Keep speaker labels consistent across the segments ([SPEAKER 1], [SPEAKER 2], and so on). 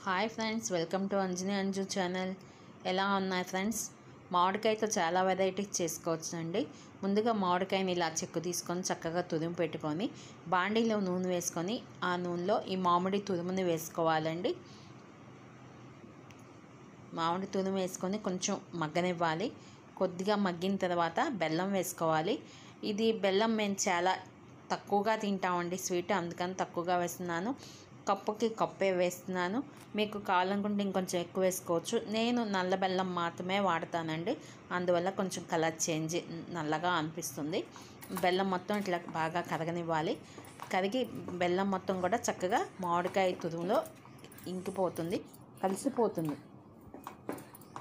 [SPEAKER 1] Hi friends, welcome to Anjani Anju channel. ఎలా ఉన్నాయి friends? మామిడికాయతో చాలా వెరైటీస్ చేసుకోవచ్చండి. ముందుగా మామిడికాయని ఇలా చెక్కు తీసుకొని చక్కగా తురుము పెట్టుకొని బాండీలో నూనె వేసుకొని ఆ నూనెలో ఈ మామిడి తురుముని వేసుకోవాలండి. మామిడి తురుము వేసుకొని కొంచెం మగ్గనివ్వాలి. కొద్దిగా మగ్గిన తర్వాత బెల్లం వేసుకోవాలి. ఇది బెల్లం మేము చాలా తక్కువగా తింటామండి స్వీట్, అందుకని తక్కువగా వేస్తున్నాను. కప్పుకి కప్పే వేస్తున్నాను. మీకు కావాలనుకుంటే ఇంకొంచెం ఎక్కువ వేసుకోవచ్చు. నేను నల్ల బెల్లం మాత్రమే వాడతానండి, అందువల్ల కొంచెం కలర్ చేంజ్ నల్లగా అనిపిస్తుంది. బెల్లం మొత్తం ఇట్లా బాగా కరగనివ్వాలి. కరిగి బెల్లం మొత్తం కూడా చక్కగా మామిడికాయ తురుములో ఇంకిపోతుంది, కలిసిపోతుంది.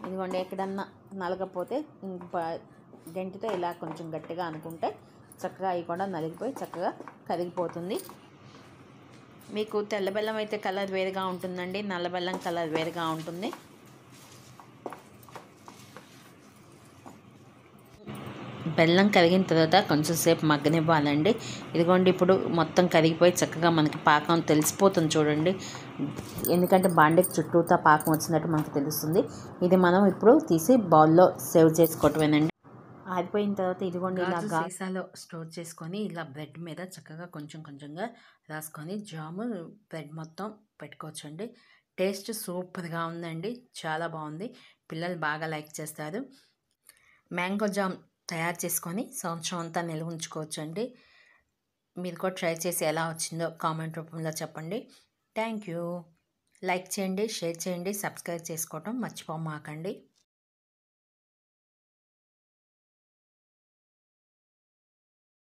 [SPEAKER 1] ఇదిగోండి, ఎక్కడన్నా నలగపోతే గంటితో ఇలా కొంచెం గట్టిగా అనుకుంటే చక్కగా అవి కూడా నలిగిపోయి చక్కగా కరిగిపోతుంది. మీకు తెల్ల బెల్లం అయితే కలర్ వేరుగా ఉంటుందండి, నల్ల బెల్లం కలర్ వేరుగా ఉంటుంది. బెల్లం కరిగిన తర్వాత కొంచెం సేపు మగ్గనివ్వాలండి. ఇదిగోండి, ఇప్పుడు మొత్తం కరిగిపోయి చక్కగా మనకి పాకం తెలిసిపోతుంది చూడండి. ఎందుకంటే బాండీకి చుట్టూతా పాకం వచ్చినట్టు మనకు తెలుస్తుంది. ఇది మనం ఇప్పుడు తీసి బౌల్లో సేవ్ చేసుకోవటమేనండి. ఆరిపోయిన తర్వాత ఇదిగోండి ఇలా సీసాలో స్టోర్ చేసుకొని ఇలా బ్రెడ్ మీద చక్కగా కొంచెం కొంచెంగా రాసుకొని జాము బ్రెడ్ మొత్తం పెట్టుకోవచ్చండి. టేస్ట్ సూపర్గా ఉందండి, చాలా బాగుంది. పిల్లలు బాగా లైక్ చేస్తారు. మ్యాంగో జామ్ తయారు చేసుకొని సంవత్సరం అంతా నిల్వ ఉంచుకోవచ్చండి. మీరు కూడా ట్రై చేసి ఎలా వచ్చిందో కామెంట్ రూపంలో చెప్పండి. Thank you. లైక్ చేయండి, షేర్ చేయండి, సబ్స్క్రైబ్ చేసుకోవటం మర్చిపోమాకండి.